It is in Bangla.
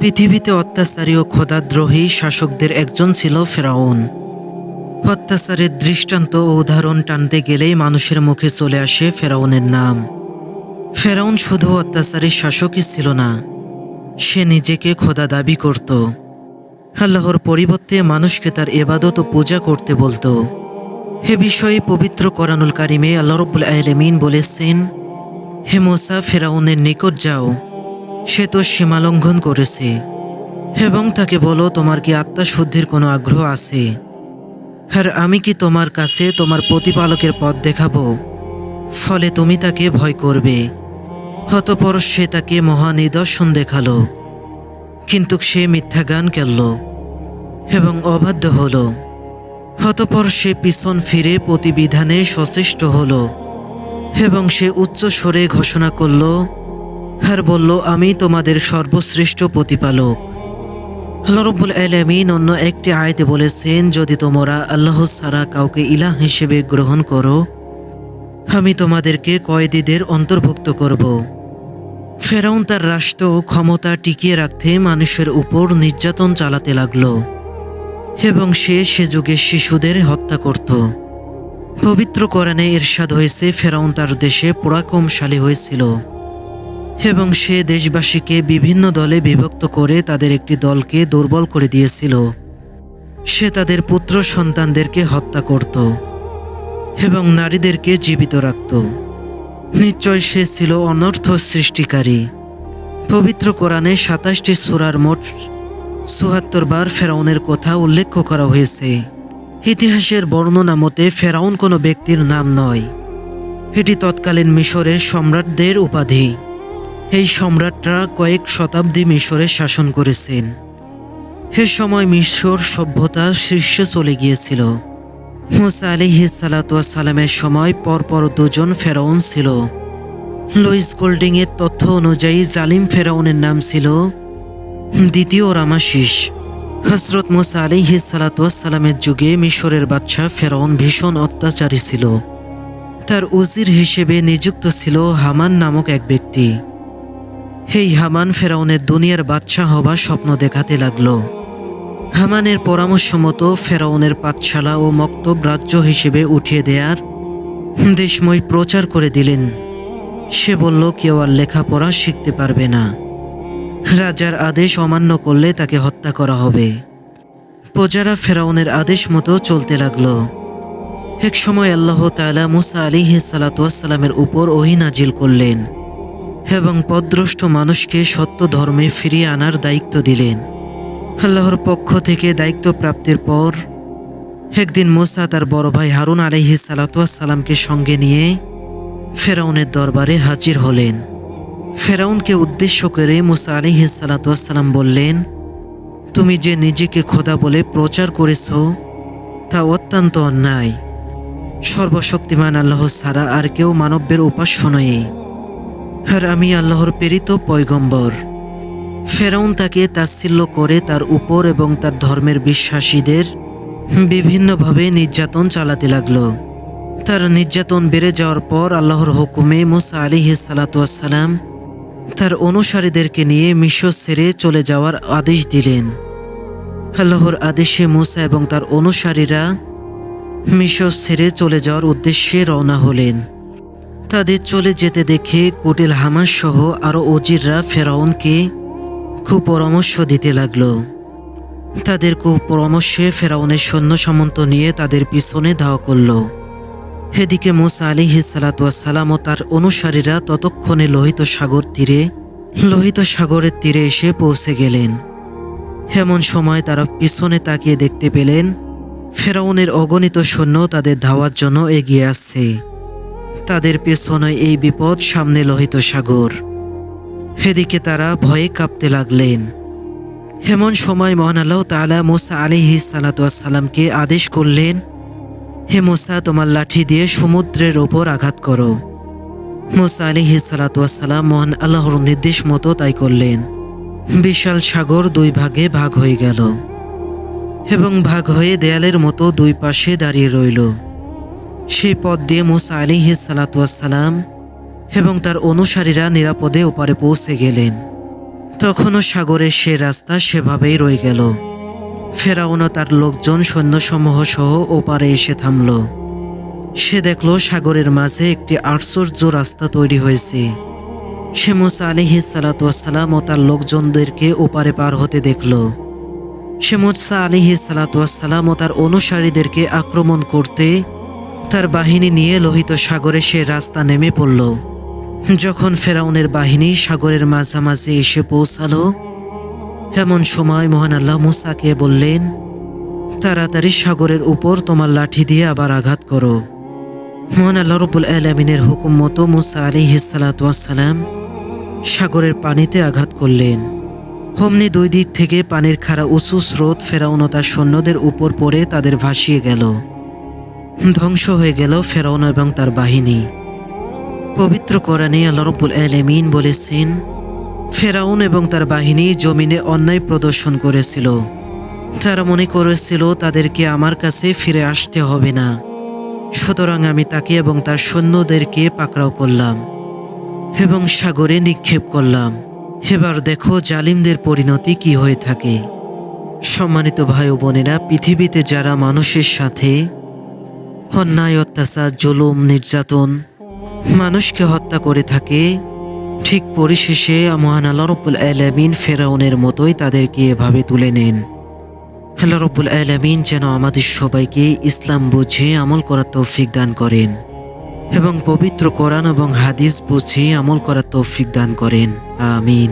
পৃথিবীতে অত্যাচারী ও খোদাদ্রোহী শাসকদের একজন ছিল ফেরাউন। অত্যাচারের দৃষ্টান্ত ও উদাহরণ টানতে গেলেই মানুষের মুখে চলে আসে ফেরাউনের নাম। ফেরাউন শুধু অত্যাচারী শাসকই ছিল না, সে নিজেকে খোদা দাবি করত। আল্লাহর পরিবর্তে মানুষকে তার ইবাদত ও পূজা করতে বলতো। এ বিষয়ে পবিত্র কোরআনুল কারিমে আল্লাহ রাব্বুল আলামিন বলেছেন, হে মূসা, ফেরাউনের নিকট যাও, সে তো সীমালঙ্ঘন করেছে, এবং তাকে বলো, তোমার কি আত্মাশুদ্ধির কোনো আগ্রহ আছে? আর আমি কি তোমার কাছে তোমার প্রতিপালকের পথ দেখাবো, ফলে তুমি তাকে ভয় করবে। অতঃপর সে তাকে মহা নিদর্শন দেখালো, কিন্তু সে মিথ্যা গান করল এবং অবাধ্য হল। অতঃপর সে পিছন ফিরে প্রতিবিধানে সচেষ্ট হল এবং সে উচ্চ স্বরে ঘোষণা করল আর বলল, আমি তোমাদের সর্বশ্রেষ্ঠ প্রতিপালক। আল্লাহ রাব্বুল আলামিন অন্য একটি আয়াতে বলেছেন, যদি তোমরা আল্লাহ ছাড়া কাউকে ইলাহ হিসেবে গ্রহণ করো, আমি তোমাদেরকে কয়েদীদের অন্তর্ভুক্ত করব। ফেরাউন তার রাষ্ট্র ও ক্ষমতা টিকিয়ে রাখতে মানুষের উপর নির্যাতন চালাতে লাগলো এবং সে যুগে শিশুদের হত্যা করত। পবিত্র কোরআনে ইরশাদ হয়েছে, ফেরাউন তার দেশে পরাক্রমশালী হয়েছিল এবং সে দেশবাসীকে বিভিন্ন দলে বিভক্ত করে তাদের একটি দলকে দুর্বল করে দিয়েছিল। সে তাদের পুত্র সন্তানদেরকে হত্যা করত এবং নারীদেরকে জীবিত রাখত। নিশ্চয় সে ছিল অনর্থ সৃষ্টিকারী। পবিত্র কোরআনে ২৭টি সূরার মোট ৭৪ বার ফেরাউনের কথা উল্লেখ করা হয়েছে। ইতিহাসের বর্ণনা মতে ফেরাউন কোনো ব্যক্তির নাম নয়, এটি তৎকালীন মিশরের সম্রাটদের উপাধি। এই সম্রাটরা কয়েক শতাব্দী মিশরে শাসন করেছেন। সে সময় মিশর সভ্যতা শীর্ষে চলে গিয়েছিল। মূসা আলাইহিস সালাতু ওয়াস সালামের সময় পরপর দুজন ফেরাউন ছিল। লুইস গোল্ডিং এর তথ্য অনুযায়ী জালিম ফেরাউনের নাম ছিল দ্বিতীয় রামাসিস। হযরত মূসা আলাইহিস সালাতু ওয়াস সালামের যুগে মিশরের বাদশা ফেরাউন ভীষণ অত্যাচারী ছিল। তার উজির হিসেবে নিযুক্ত ছিল হামান নামক এক ব্যক্তি। এই হামান ফেরাউনের দুনিয়ার বাদশা হবার স্বপ্ন দেখাতে লাগলো। হামানের পরামর্শ মতো ফেরাউনের পাঠশালা ও মক্তব রাজ্য হিসেবে উঠিয়ে দেয়ার দেশময় প্রচার করে দিলেন। সে বলল, কেউ আর লেখাপড়া শিখতে পারবে না, রাজার আদেশ অমান্য করলে তাকে হত্যা করা হবে। প্রজারা ফেরাউনের আদেশ মতো চলতে লাগলো। এক সময় আল্লাহ তাআলা মূসা আলাইহিস সালাতু ওয়াস সালামের উপর ওহী নাজিল করলেন এবং পথভ্রষ্ট মানুষকে সত্য ধর্মে ফিরিয়ে আনার দায়িত্ব দিলেন। আল্লাহর পক্ষ থেকে দায়িত্ব প্রাপ্তির পর একদিন মূসা তার বড় ভাই হারুন আলাইহিস সালাতু ওয়াস সালামকে সঙ্গে নিয়ে ফেরাউনের দরবারে হাজির হলেন। ফেরাউনকে উদ্দেশ্য করে মূসা আলাইহিস সালাতু ওয়াস সালাম বললেন, তুমি যে নিজেকে খোদা বলে প্রচার করেছ তা অত্যন্ত অন্যায়। সর্বশক্তিমান আল্লাহ ছাড়া আর কেউ মানবের উপাস্য নয়, আর আমি আল্লাহর প্রেরিত পয়গম্বর। ফেরাউন তাকে তাচ্ছিল্য করে তার উপর এবং তার ধর্মের বিশ্বাসীদের বিভিন্নভাবে নির্যাতন চালাতে লাগলো। তার নির্যাতন বেড়ে যাওয়ার পর আল্লাহর হুকুমে মূসা আলাইহিস সালাতু ওয়াস সালাম তার অনুসারীদেরকে নিয়ে মিশর ছেড়ে চলে যাওয়ার আদেশ দিলেন। আল্লাহর আদেশে মূসা এবং তার অনুসারীরা মিশর ছেড়ে চলে যাওয়ার উদ্দেশ্যে রওনা হলেন। তাদের চলে যেতে দেখে কুটিল হামান সহ আরও উজিররা ফেরাউনকে কুপরামর্শ দিতে লাগলো। তাদের কুপরামর্শে ফেরাউনের সৈন্য সামন্ত নিয়ে তাদের পিছনে ধাওয়া করল। এদিকে মূসা আলাইহিস সালাতু ওয়াস সালাম ও তার অনুসারীরা ততক্ষণে লোহিত সাগরের তীরে এসে পৌঁছে গেলেন। এমন সময় তারা পিছনে তাকিয়ে দেখতে পেলেন ফেরাউনের অগণিত সৈন্য তাদের ধাওয়ার জন্য এগিয়ে আসছে। তাদের পেছনে এই বিপদ, সামনে লোহিত সাগর। এদিকে তারা ভয়ে কাঁপতে লাগলেন। এমন সময় মহান আল্লাহ তাআলা মূসা আলাইহিস সালাতু ওয়াস সালামকে আদেশ করলেন, হে মূসা, তোমার লাঠি দিয়ে সমুদ্রের ওপর আঘাত করো। মূসা আলাইহিস সালাতু ওয়াস সালাম মহান আল্লাহর নির্দেশ মতো তাই করলেন। বিশাল সাগর দুই ভাগে ভাগ হয়ে গেল এবং ভাগ হয়ে দেয়ালের মতো দুই পাশে দাঁড়িয়ে রইল। সেই পথ দিয়ে মূসা আলাইহিস সালাতু ওয়াস সালাম এবং তার অনুসারীরা নিরাপদে ওপারে পৌঁছে গেলেন। তখনও সাগরের সে রাস্তা সেভাবেই রয়ে গেল। ফেরাউন ও তার লোকজন সৈন্যসমূহ সহ ওপারে এসে থামল। সে দেখল সাগরের মাঝে একটি আশ্চর্য রাস্তা তৈরি হয়েছে। সে মুসা আলাইহিস সালাম ও তার লোকজনদেরকে ওপারে পার হতে দেখল। সে মুসা আলাইহিস সালাম ও তার অনুসারীদেরকে আক্রমণ করতে তার বাহিনী নিয়ে লোহিত সাগরে সে রাস্তা নেমে পড়ল। যখন ফেরাউনের বাহিনী সাগরের মাঝামাঝি এসে পৌঁছালো, এমন সময় মহান আল্লাহ মুসাকে বললেন, তাড়াতাড়ি সাগরের উপর তোমার লাঠি দিয়ে আবার আঘাত করো। মহান আল্লাহ রাব্বুল আলামিনের হুকুম মতো মুসা আলাইহিস সালাম সাগরের পানিতে আঘাত করলেন। অমনি দুই দিক থেকে পানির খাড়া উঁচু স্রোত ফেরাউন ও তার সৈন্যদের উপর পড়ে তাদের ভাসিয়ে গেল। ধ্বংস হয়ে গেল ফেরাউন এবং তার বাহিনী। পবিত্র কোরআনে আল্লাহ রাব্বুল আলামিন বলেছেন, ফেরাউন এবং তার বাহিনী জমিনে অন্যায় প্রদর্শন করেছিল। তারা মনে করেছিল তাদেরকে আমার কাছে ফিরে আসতে হবে না, সুতরাং আমি তাকে এবং তার সৈন্যদেরকে পাকড়াও করলাম এবং সাগরে নিক্ষেপ করলাম। এবার দেখো জালিমদের পরিণতি কি হয়ে থাকে। সম্মানিত ভাই ও বোনেরা, পৃথিবীতে যারা মানুষের সাথে অন্যায়, অত্যাচার, জুলুম, নির্যাতন, মানুষকে হত্যা করে থাকে, ঠিক পরিশেষে মহান আল্লাহ রাব্বুল আলামিন ফেরাউনের মতোই তাদেরকে এভাবে তুলে নেন। আল্লাহ রাব্বুল আলামিন যেন আমাদের সবাইকে ইসলাম বুঝে আমল করার তৌফিক দান করেন এবং পবিত্র কোরআন এবং হাদিস বুঝে আমল করার তৌফিক দান করেন। আমিন।